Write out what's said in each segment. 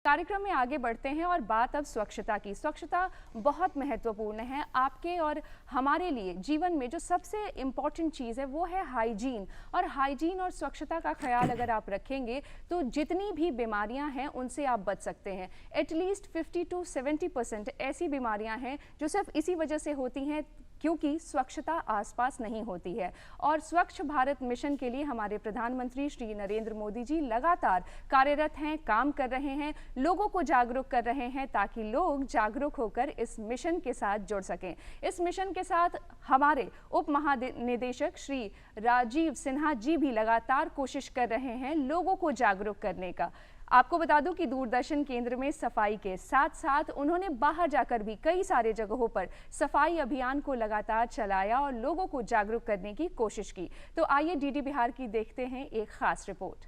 कार्यक्रम में आगे बढ़ते हैं और बात अब स्वच्छता की। स्वच्छता बहुत महत्वपूर्ण है आपके और हमारे लिए। जीवन में जो सबसे इम्पॉर्टेंट चीज़ है वो है हाइजीन, और हाइजीन और स्वच्छता का ख्याल अगर आप रखेंगे तो जितनी भी बीमारियां हैं उनसे आप बच सकते हैं। एटलीस्ट 50 to 70% ऐसी बीमारियां हैं जो सिर्फ इसी वजह से होती हैं क्योंकि स्वच्छता आसपास नहीं होती है। और स्वच्छ भारत मिशन के लिए हमारे प्रधानमंत्री श्री नरेंद्र मोदी जी लगातार कार्यरत हैं, काम कर रहे हैं, लोगों को जागरूक कर रहे हैं ताकि लोग जागरूक होकर इस मिशन के साथ जुड़ सकें। इस मिशन के साथ हमारे उप महानिदेशक श्री राजीव सिन्हा जी भी लगातार कोशिश कर रहे हैं लोगों को जागरूक करने का। आपको बता दूं कि दूरदर्शन केंद्र में सफाई के साथ साथ उन्होंने बाहर जाकर भी कई सारे जगहों पर सफाई अभियान को लगातार चलाया और लोगों को जागरूक करने की कोशिश की। तो आइए डीडी बिहार की देखते हैं एक खास रिपोर्ट।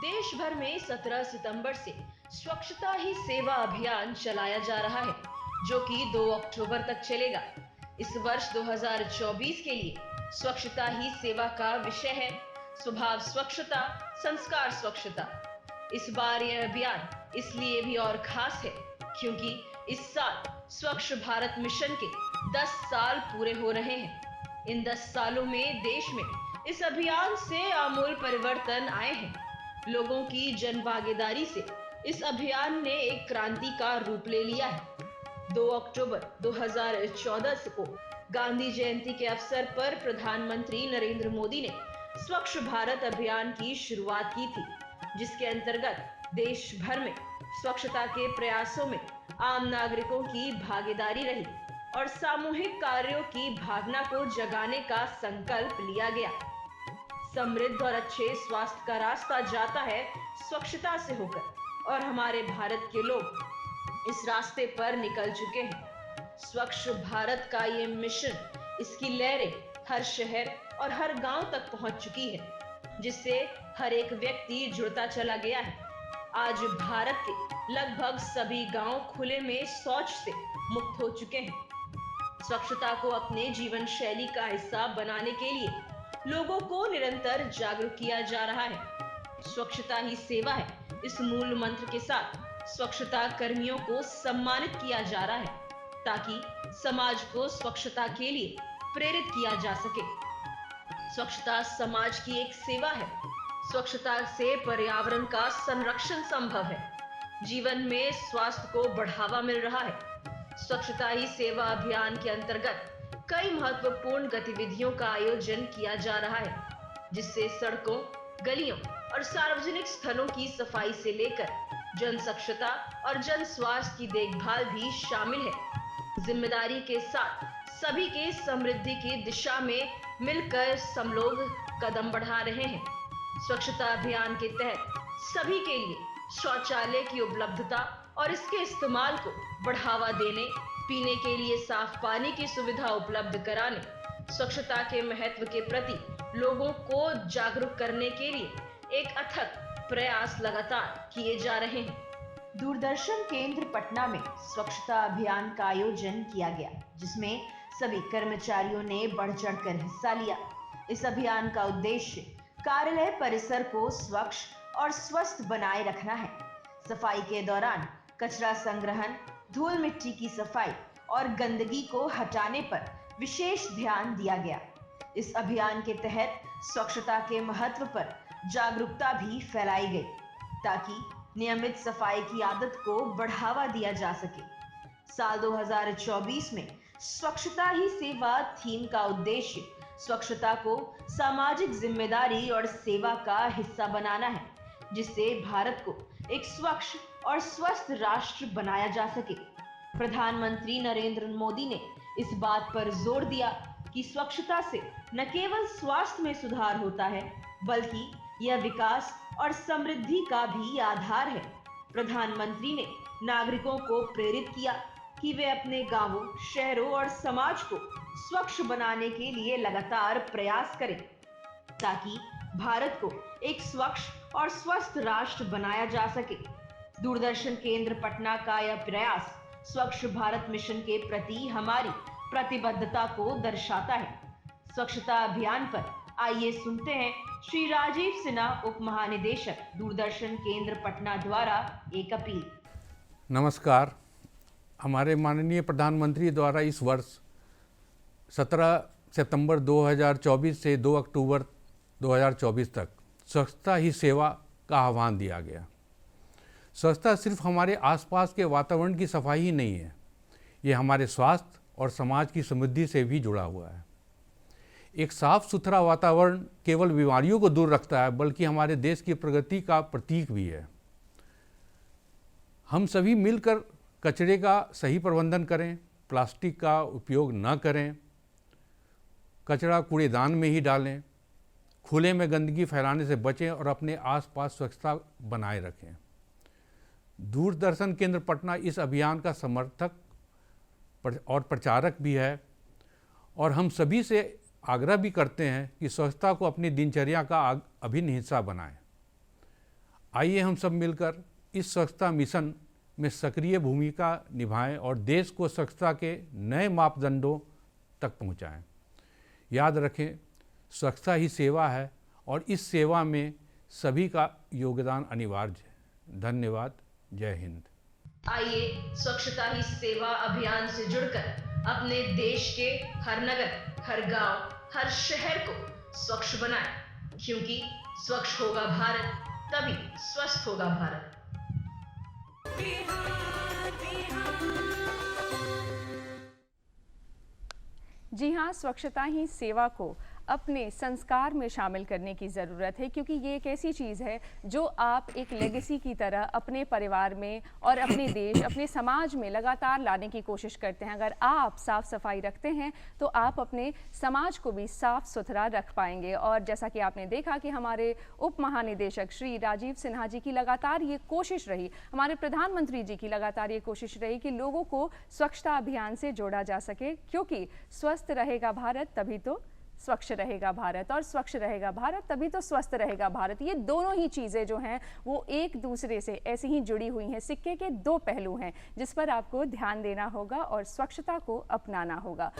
देश भर में 17 सितंबर से स्वच्छता ही सेवा अभियान चलाया जा रहा है, जो कि 2 अक्टूबर तक चलेगा। इस वर्ष 2024 के लिए स्वच्छता ही सेवा का विषय है स्वभाव स्वच्छता, संस्कार स्वच्छता। इस बार यह अभियान इसलिए भी और खास है क्योंकि इस साल स्वच्छ भारत मिशन के 10 साल पूरे हो रहे हैं। इन 10 सालों में देश में इस अभियान से आमूल परिवर्तन आए हैं। लोगों की जन भागीदारी से इस अभियान ने एक क्रांति का रूप ले लिया है। 2 अक्टूबर 2014 को गांधी जयंती के अवसर पर प्रधानमंत्री नरेंद्र मोदी ने स्वच्छ भारत अभियान की शुरुआत की थी, जिसके अंतर्गत देश भर में स्वच्छता के प्रयासों में आम नागरिकों की भागीदारी रही और सामूहिक कार्यों की भावना को जगाने का संकल्प लिया गया। समृद्ध और अच्छे स्वास्थ्य का रास्ता जाता है स्वच्छता से होकर, और हमारे भारत के लोग इस रास्ते पर निकल चुके हैं। स्वच्छ भारत का ये मिशन, इसकी लहरें हर शहर और हर गांव तक पहुंच चुकी है, जिससे हर एक व्यक्ति जुड़ता चला गया है। आज भारत के लगभग सभी गांव खुले में शौच से मुक्त हो चुके हैं। स्वच्छता को अपने जीवन शैली का हिस्सा बनाने के लिए लोगों को निरंतर जागरूक किया जा रहा है। स्वच्छता ही सेवा है, इस मूल मंत्र के साथ स्वच्छता कर्मियों को सम्मानित किया जा रहा है ताकि समाज को स्वच्छता के लिए प्रेरित किया जा सके। स्वच्छता समाज की एक सेवा है। स्वच्छता से पर्यावरण का संरक्षण संभव है। जीवन में स्वास्थ्य को बढ़ावा मिल रहा है। स्वच्छता ही सेवा अभियान के अंतर्गत कई महत्वपूर्ण गतिविधियों का आयोजन किया जा रहा है, जिससे सड़कों, गलियों और सार्वजनिक स्थलों की सफाई से लेकर जन स्वच्छता और जन स्वास्थ्य की देखभाल भी शामिल है। जिम्मेदारी के साथ सभी के समृद्धि की दिशा में मिलकर हम लोग कदम बढ़ा रहे हैं। स्वच्छता अभियान के तहत सभी के लिए शौचालय की उपलब्धता और इसके इस्तेमाल को बढ़ावा देने, पीने के लिए साफ पानी की सुविधा उपलब्ध कराने, स्वच्छता के महत्व के प्रति लोगों को जागरूक करने के लिए एक अथक प्रयास लगातार किए जा रहे हैं। दूरदर्शन केंद्र पटना में स्वच्छता अभियान का आयोजन किया गया, जिसमें सभी कर्मचारियों ने बढ़ चढ़कर हिस्सा लिया। इस अभियान का उद्देश्य कार्यालय परिसर को स्वच्छ और स्वस्थ बनाए रखना है। सफाई के दौरान कचरा संग्रहण, धूल मिट्टी की सफाई और गंदगी को हटाने पर विशेष ध्यान दिया गया। इस अभियान के तहत स्वच्छता के महत्व पर जागरूकता भी फैलाई गई ताकि नियमित सफाई की आदत को बढ़ावा दिया जा सके। साल 2024 में स्वच्छता ही सेवा थीम का उद्देश्य स्वच्छता को सामाजिक जिम्मेदारी और सेवा का हिस्सा बनाना है, जिससे भारत को एक स्वच्छ और स्वस्थ राष्ट्र बनाया जा सके। प्रधानमंत्री नरेंद्र मोदी ने इस बात पर जोर दिया कि स्वच्छता से न केवल स्वास्थ्य में सुधार होता है, बल्कि यह विकास और समृद्धि का भी आधार है। प्रधानमंत्री ने नागरिकों को प्रेरित किया कि वे अपने गांवों, शहरों और समाज को स्वच्छ बनाने के लिए लगातार प्रयास करें, ताकि भारत को एक स्वच्छ और स्वस्थ राष्ट्र बनाया जा सके। दूरदर्शन केंद्र पटना का यह प्रयास स्वच्छ भारत मिशन के प्रति हमारी प्रतिबद्धता को दर्शाता है। स्वच्छता अभियान पर आइए सुनते हैं श्री राजीव सिन्हा, उप महानिदेशक, दूरदर्शन केंद्र पटना द्वारा एक अपील। नमस्कार। हमारे माननीय प्रधानमंत्री द्वारा इस वर्ष 17 सितंबर 2024 से 2 अक्टूबर 2024 तक स्वच्छता ही सेवा का आह्वान दिया गया। स्वच्छता सिर्फ हमारे आसपास के वातावरण की सफाई ही नहीं है, ये हमारे स्वास्थ्य और समाज की समृद्धि से भी जुड़ा हुआ है। एक साफ सुथरा वातावरण केवल बीमारियों को दूर रखता है, बल्कि हमारे देश की प्रगति का प्रतीक भी है। हम सभी मिलकर कचरे का सही प्रबंधन करें, प्लास्टिक का उपयोग न करें, कचरा कूड़ेदान में ही डालें, खुले में गंदगी फैलाने से बचें और अपने आसपास स्वच्छता बनाए रखें। दूरदर्शन केंद्र पटना इस अभियान का समर्थक और प्रचारक भी है और हम सभी से आग्रह भी करते हैं कि स्वच्छता को अपनी दिनचर्या का अभिन्न हिस्सा बनाएं। आइए हम सब मिलकर इस स्वच्छता मिशन में सक्रिय भूमिका निभाएं और देश को स्वच्छता के नए मापदंडों तक पहुंचाएं। याद रखें, स्वच्छता ही सेवा है और इस सेवा में सभी का योगदान अनिवार्य है। धन्यवाद। जय हिंद। आइए स्वच्छता ही सेवा अभियान से जुड़कर अपने देश के हर नगर, हर गांव, हर शहर को स्वच्छ बनाएं, क्योंकि स्वच्छ होगा भारत तभी स्वस्थ होगा भारत। जी हाँ, स्वच्छता ही सेवा को अपने संस्कार में शामिल करने की ज़रूरत है, क्योंकि ये एक ऐसी चीज़ है जो आप एक लेगेसी की तरह अपने परिवार में और अपने देश, अपने समाज में लगातार लाने की कोशिश करते हैं। अगर आप साफ़ सफाई रखते हैं तो आप अपने समाज को भी साफ़ सुथरा रख पाएंगे। और जैसा कि आपने देखा कि हमारे उप महानिदेशक श्री राजीव सिन्हा जी की लगातार ये कोशिश रही, हमारे प्रधानमंत्री जी की लगातार ये कोशिश रही कि लोगों को स्वच्छता अभियान से जोड़ा जा सके, क्योंकि स्वस्थ रहेगा भारत तभी तो स्वच्छ रहेगा भारत, और स्वच्छ रहेगा भारत तभी तो स्वस्थ रहेगा भारत। ये दोनों ही चीज़ें जो हैं वो एक दूसरे से ऐसे ही जुड़ी हुई हैं, सिक्के के दो पहलू हैं जिस पर आपको ध्यान देना होगा और स्वच्छता को अपनाना होगा।